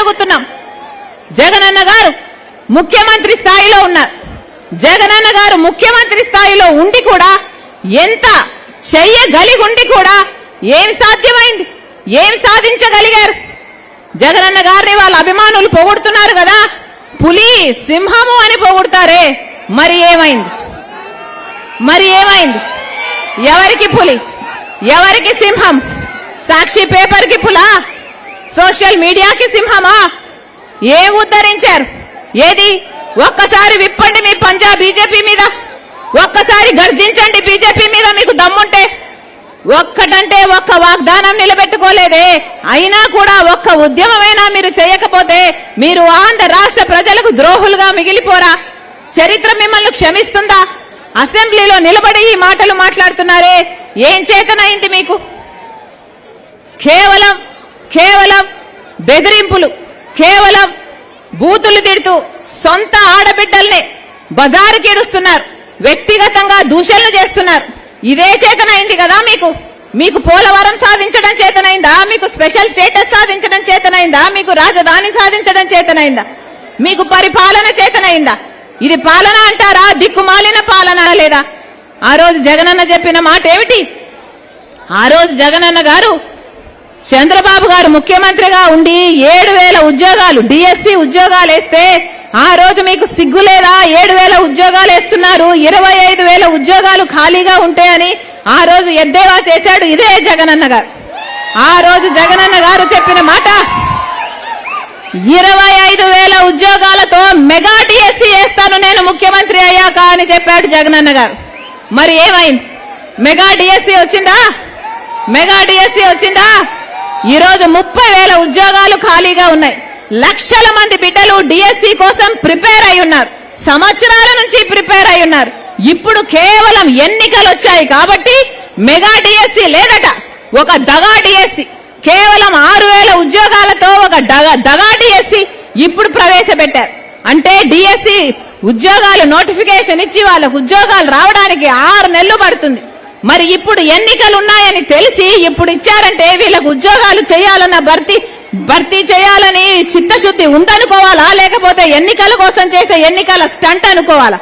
అడుగుతున్నాం. జగనన్న గారు ముఖ్యమంత్రి స్థాయిలో ఉన్నారు. జగనన్న గారు ముఖ్యమంత్రి స్థాయిలో ఉండి కూడా ఎంత చెయ్యగలిగుండి కూడా ఏం సాధ్యమైంది, ఏం సాధించగలిగారు? జగనన్న గారిని వాళ్ళ అభిమానులు పొగుడుతున్నారు కదా, పులి సింహము అని పొగుడుతారే, మరి ఏమైంది? మరి ఏమైంది? ఎవరికి పులి, ఎవరికి సింహం? సాక్షి పేపర్కి పులా, సోషల్ మీడియాకి సింహమా? ఏం ఉద్ధరించారు? ఏది? ఒక్కసారి విప్పండి మీ పంజా బీజేపీ మీద, ఒక్కసారి గర్జించండి బీజేపీ మీద మీకు దమ్ముంటే. ఒక్కటంటే ఒక్క వాగ్దానం నిలబెట్టుకోలేదే, అయినా కూడా ఒక్క ఉద్యమమైనా మీరు చేయకపోతే మీరు ఆంధ్ర రాష్ట్ర ప్రజలకు ద్రోహులుగా మిగిలిపోరా? చరిత్ర మిమ్మల్ని క్షమిస్తుందా? అసెంబ్లీలో నిలబడి ఈ మాటలు మాట్లాడుతున్నారే, ఏం చేతనైంది మీకు? కేవలం కేవలం బెదిరింపులు, కేవలం బూతులు తిడుతూ సొంత ఆడబిడ్డల్ని బజారుకి ఇడుస్తున్నారు, వ్యక్తిగతంగా దూషణలు చేస్తున్నారు. ఇదే చేతనైంది కదా మీకు? మీకు పోలవరం సాధించడం చేతనైందా? మీకు స్పెషల్ స్టేటస్ సాధించడం చేతనైందా? మీకు రాజధాని సాధించడం చేతనైందా? మీకు పరిపాలన చేతనైందా? ఇది పాలన అంటారా? దిక్కుమాలిన పాలన లేదా? ఆ రోజు జగనన్న చెప్పిన మాట ఏమిటి? ఆ రోజు జగనన్న గారు చంద్రబాబు గారు ముఖ్యమంత్రిగా ఉండి 7,000 ఉద్యోగాలు డిఎస్సి ఉద్యోగాలు వేస్తే ఆ రోజు మీకు సిగ్గు లేదా? 7,000 ఉద్యోగాలు వేస్తున్నారు, 25,000 ఉద్యోగాలు ఖాళీగా ఉంటాయని ఆ రోజు ఎద్దేవా చేశాడు ఇదే జగనన్న గారు. ఆ రోజు జగనన్న గారు చెప్పిన మాట 25,000 ఉద్యోగాలతో మెగా డిఎస్సి వేస్తాను నేను ముఖ్యమంత్రి అయ్యాక అని చెప్పాడు జగనన్న గారు. మరి ఏమైంది? మెగా డిఎస్సి వచ్చిందా? మెగా డిఎస్సి వచ్చిందా? ఈరోజు 30,000 ఉద్యోగాలు ఖాళీగా ఉన్నాయి. లక్షల మంది బిడ్డలు డిఎస్సి కోసం ప్రిపేర్ అయి ఉన్నారు, సంవత్సరాల నుంచి ప్రిపేర్ అయి ఉన్నారు. ఇప్పుడు కేవలం ఎన్నికలు వచ్చాయి కాబట్టి మెగా డిఎస్సి లేదట, ఒక దగా డిఎస్సి, కేవలం 6,000 ఉద్యోగాలతో ఒక దగా డిఎస్సి ఇప్పుడు ప్రవేశపెట్టారు. అంటే డిఎస్సి ఉద్యోగాలు నోటిఫికేషన్ ఇచ్చి వాళ్ళకు ఉద్యోగాలు రావడానికి 6 నెలలు పడుతుంది. మరి ఇప్పుడు ఎన్నికలు ఉన్నాయని తెలిసి ఇప్పుడు ఇచ్చారంటే వీళ్ళకు ఉద్యోగాలు చేయాలన్న భర్తీ చేయాలని చిత్తశుద్ధి ఉందనుకోవాలా, లేకపోతే ఎన్నికల కోసం చేసే ఎన్నికల స్టంట్ అనుకోవాలా?